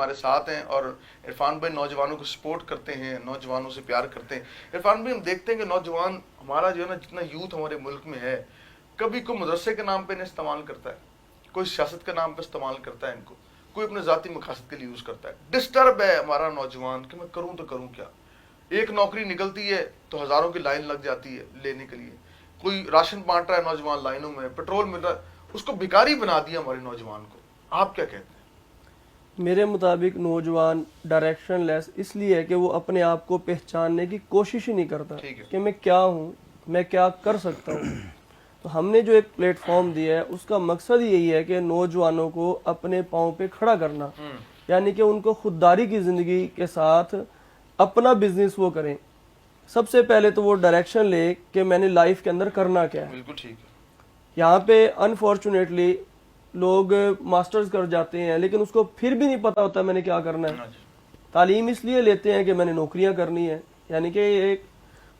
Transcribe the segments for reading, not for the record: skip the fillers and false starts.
ہمارے ساتھ ہیں اور عرفان بھائی نوجوانوں کو سپورٹ کرتے ہیں، نوجوانوں سے پیار کرتے ہیں. عرفان بھائی ہم دیکھتے ہیں کہ نوجوان ہمارا جو ہے نا جتنا یوتھ ہمارے ملک میں ہے، کبھی کوئی مدرسے کے نام پہ انہیں استعمال کرتا ہے، کوئی سیاست کے نام پہ استعمال کرتا ہے ان کو، کوئی اپنے ذاتی مقاصد کے لیے یوز کرتا ہے. ڈسٹرب ہے ہمارا نوجوان کہ میں کروں تو کروں کیا. ایک نوکری نکلتی ہے تو ہزاروں کی لائن لگ جاتی ہے لینے کے لیے. کوئی راشن بانٹ رہا ہے نوجوان لائنوں میں، پیٹرول مل رہا ہے، اس کو بھکاری بنا دیا ہمارے نوجوان کو. آپ کیا کہتے ہیں؟ میرے مطابق نوجوان ڈائریکشن لیس اس لیے ہے کہ وہ اپنے آپ کو پہچاننے کی کوشش ہی نہیں کرتا کہ میں کیا ہوں، میں کیا کر سکتا ہوں. تو ہم نے جو ایک پلیٹ فارم دیا ہے اس کا مقصد یہی ہے کہ نوجوانوں کو اپنے پاؤں پہ کھڑا کرنا، یعنی کہ ان کو خودداری کی زندگی کے ساتھ اپنا بزنس وہ کریں. سب سے پہلے تو وہ ڈائریکشن لے کہ میں نے لائف کے اندر کرنا کیا ہے. بالکل ٹھیک ہے. یہاں پہ انفارچونیٹلی لوگ ماسٹرز کر جاتے ہیں لیکن اس کو پھر بھی نہیں پتا ہوتا میں نے کیا کرنا ہے. تعلیم اس لیے لیتے ہیں کہ میں نے نوکریاں کرنی ہے، یعنی کہ ایک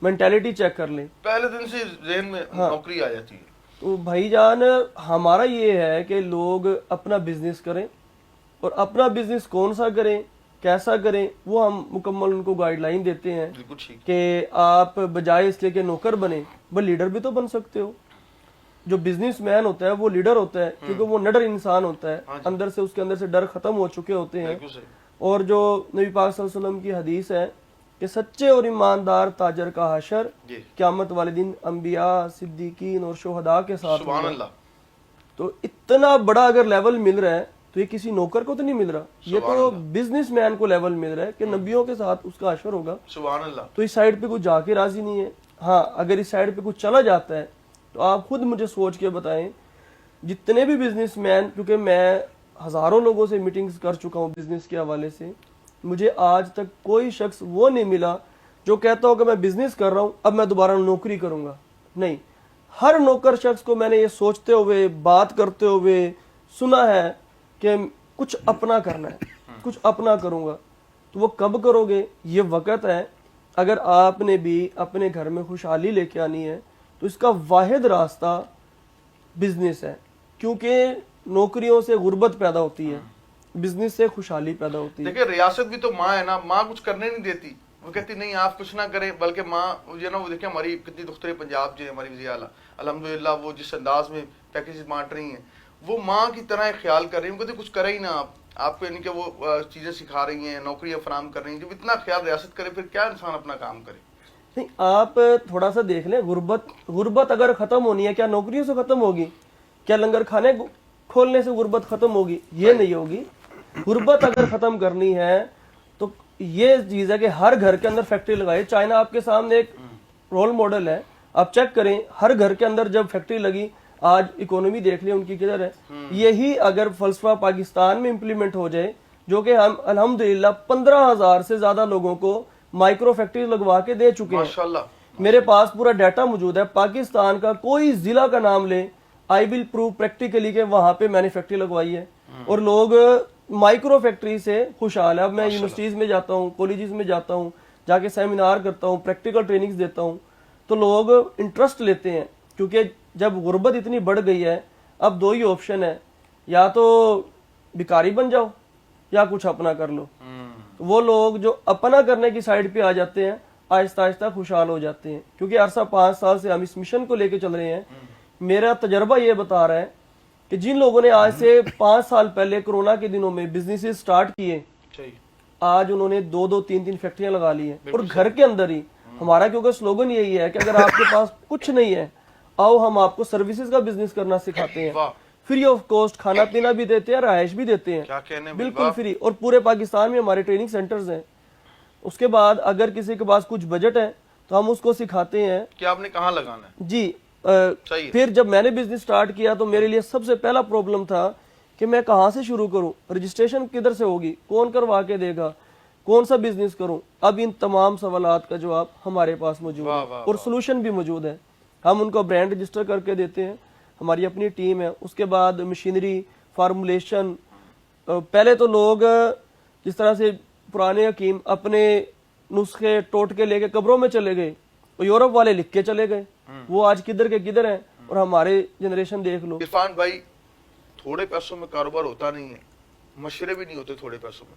مینٹیلٹی چیک کر لیں، پہلے دن سے ذہن میں نوکری آ جاتی ہے. تو بھائی جان ہمارا یہ ہے کہ لوگ اپنا بزنس کریں، اور اپنا بزنس کون سا کریں، کیسا کریں، وہ ہم مکمل ان کو گائیڈ لائن دیتے ہیں کہ آپ بجائے اس لیے کہ نوکر بنیں، وہ لیڈر بھی تو بن سکتے ہو. جو بزنس مین ہوتا ہے وہ لیڈر ہوتا ہے کیونکہ وہ نڈر انسان ہوتا ہے، اندر سے اس کے اندر سے ڈر ختم ہو چکے ہوتے ہیں. اور جو نبی پاک صلی اللہ علیہ وسلم کی حدیث ہے کہ سچے اور ایماندار تاجر کا حشر قیامت والے دن انبیاء، صدیقین اور شہداء کے ساتھ. سبحان اللہ. تو اتنا بڑا اگر لیول مل رہا ہے تو یہ کسی نوکر کو تو نہیں مل رہا، یہ تو بزنس مین کو لیول مل رہا ہے کہ نبیوں کے ساتھ اس کا حشر ہوگا. سبحان اللہ. تو اس سائڈ پہ کچھ جا کے راضی نہیں ہے. ہاں اگر اس سائڈ پہ کچھ چلا جاتا ہے تو آپ خود مجھے سوچ کے بتائیں جتنے بھی بزنس مین، کیونکہ میں ہزاروں لوگوں سے میٹنگز کر چکا ہوں بزنس کے حوالے سے، مجھے آج تک کوئی شخص وہ نہیں ملا جو کہتا ہو کہ میں بزنس کر رہا ہوں اب میں دوبارہ نوکری کروں گا. نہیں، ہر نوکر شخص کو میں نے یہ سوچتے ہوئے، بات کرتے ہوئے سنا ہے کہ کچھ اپنا کرنا ہے، کچھ اپنا کروں گا. تو وہ کب کرو گے؟ یہ وقت ہے. اگر آپ نے بھی اپنے گھر میں خوشحالی لے کے آنی ہے تو اس کا واحد راستہ بزنس ہے، کیونکہ نوکریوں سے غربت پیدا ہوتی ہے، بزنس سے خوشحالی پیدا ہوتی ہے. دیکھیں ریاست بھی تو ماں ہے نا، ماں کچھ کرنے نہیں دیتی، وہ کہتی نہیں آپ کچھ نہ کریں، بلکہ ماں جو نا وہ دیکھیں ہماری کتنی دختریں پنجاب جو ہے ہماری وزیر اعلیٰ الحمدللہ وہ جس انداز میں پیکیجز بانٹ رہی ہیں وہ ماں کی طرح خیال کر رہی ہیں. وہ کہتی کچھ کرے ہی نہ آپ کو، یعنی کہ وہ چیزیں سکھا رہی ہیں، نوکریاں فراہم کر رہی ہیں. جب اتنا خیال ریاست کرے پھر کیا انسان اپنا کام کرے؟ نہیں، آپ تھوڑا سا دیکھ لیں، غربت اگر ختم ہونی ہے کیا نوکریوں سے ختم ہوگی؟ کیا لنگر کھانے کھولنے سے غربت ختم ہوگی؟ یہ نہیں ہوگی. غربت اگر ختم کرنی ہے تو یہ چیز ہے کہ ہر گھر کے اندر فیکٹری لگائے. چائنا آپ کے سامنے ایک رول ماڈل ہے، آپ چیک کریں ہر گھر کے اندر جب فیکٹری لگی، آج اکانومی دیکھ لیں ان کی کدھر ہے. یہی اگر فلسفہ پاکستان میں امپلیمنٹ ہو جائے، جو کہ ہم الحمدللہ 15,000 سے زیادہ لوگوں کو مائکرو فیکٹری لگوا کے دے چکے ہیں. میرے پاس پورا ڈیٹا موجود ہے. پاکستان کا کوئی ضلع کا نام لیں، آئی ول پروو پریکٹیکلی کہ وہاں پہ میں نے فیکٹری لگوائی ہے اور لوگ مائکرو فیکٹری سے خوشحال ہے. اب میں یونیورسٹیز میں جاتا ہوں، کالجز میں جاتا ہوں، جا کے سیمینار کرتا ہوں، پریکٹیکل ٹریننگز دیتا ہوں، تو لوگ انٹرسٹ لیتے ہیں. کیونکہ جب غربت اتنی بڑھ گئی ہے اب دو ہی آپشن ہے، یا تو بھکاری بن جاؤ یا کچھ اپنا کر لو. وہ لوگ جو اپنا کرنے کی سائڈ پہ آ جاتے ہیں آہستہ آہستہ خوشحال ہو جاتے ہیں. کیونکہ عرصہ 5 سال سے ہم اس مشن کو لے کے چل رہے ہیں. میرا تجربہ یہ بتا رہا ہے کہ جن لوگوں نے آج سے 5 سال پہلے کرونا کے دنوں میں بزنس سٹارٹ کیے، آج انہوں نے 2-2 3-3 فیکٹریاں لگا لی ہیں اور گھر کے اندر ہی. ہمارا کیونکہ سلوگن یہی ہے کہ اگر آپ کے پاس کچھ نہیں ہے آؤ ہم آپ کو سروسز کا بزنس کرنا سکھاتے ہیں. فری آف کاسٹ کھانا پینا بھی دیتے ہیں، رہائش بھی دیتے ہیں، بالکل فری. اور پورے پاکستان میں ہمارے ٹریننگ سینٹرز ہیں. اس کے بعد اگر کسی کے پاس کچھ بجٹ ہے تو ہم اس کو سکھاتے ہیں کہ آپ نے کہاں لگانا ہے. جی. پھر جب میں نے بزنس سٹارٹ کیا تو میرے لیے سب سے پہلا پرابلم تھا کہ میں کہاں سے شروع کروں، رجسٹریشن کدھر سے ہوگی، کون کروا کے دے گا، کون سا بزنس کروں. اب ان تمام سوالات کا جواب ہمارے پاس موجود ہے اور سولوشن بھی موجود ہے. ہم ان کو برانڈ رجسٹر کر کے دیتے ہیں، ہماری اپنی ٹیم ہے. اس کے بعد مشینری، فارمولیشن. پہلے تو لوگ جس طرح سے پرانے حکیم اپنے نسخے ٹوٹکے لے کے قبروں میں چلے گئے، یورپ والے لکھ کے چلے گئے، وہ آج کدھر کے کدھر ہیں. اور ہمارے جنریشن دیکھ لو. عرفان بھائی، تھوڑے پیسوں میں کاروبار ہوتا نہیں ہے، مشورے بھی نہیں ہوتے تھوڑے پیسوں میں.